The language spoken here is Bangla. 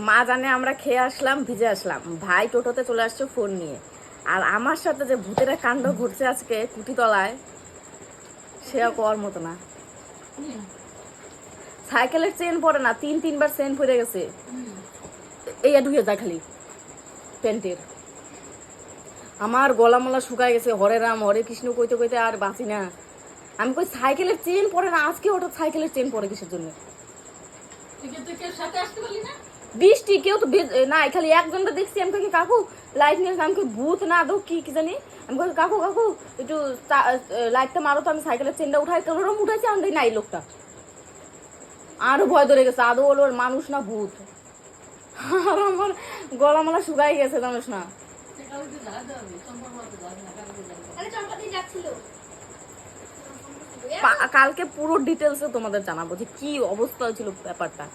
মা জানে আমরা খেয়ে আসলাম, ভিজে আসলাম, ভাই টোটোতে চলে আসছে ফোন নিয়ে। আর আমার সাথে যে ভূতের কাণ্ড ঘটছে আজকে কুটিতলায়, সে কর মতো না। সাইকেলের চেন পরে না, তিনবার চেন পরে গেছে, এই ঢুকে যায় খালি প্যান্টের। আমার গলা মলা শুকায় গেছে, হরে রাম হরে কৃষ্ণ কইতে কইতে আর বাঁচি না। আমি কই সাইকেলের চেন পরে না, আজকে হঠাৎ সাইকেলের চেন পরে কিসের জন্য? বৃষ্টি কেউ তো না, খালি একজনটা দেখছি। আমি কই কাকু লাইট নিয়ে, আমি কই ভূত না আদৌ কি কি জানি। আমি কই কাকু কাকু একটু লাইটটা মারো তো, আমি সাইকেলের চেনটা উঠাই, ওরম উঠাইছে, আমি নাই লোকটা। আরো ভয় ধরে গেছে, আদৌ হলো মানুষ না ভূত। আর আমার গলা মালা শুকাই গেছে, জানিস না। কালকে পুরো ডিটেলসে তোমাদের জানাবো যে কি অবস্থা হয়েছিল ব্যাপারটা।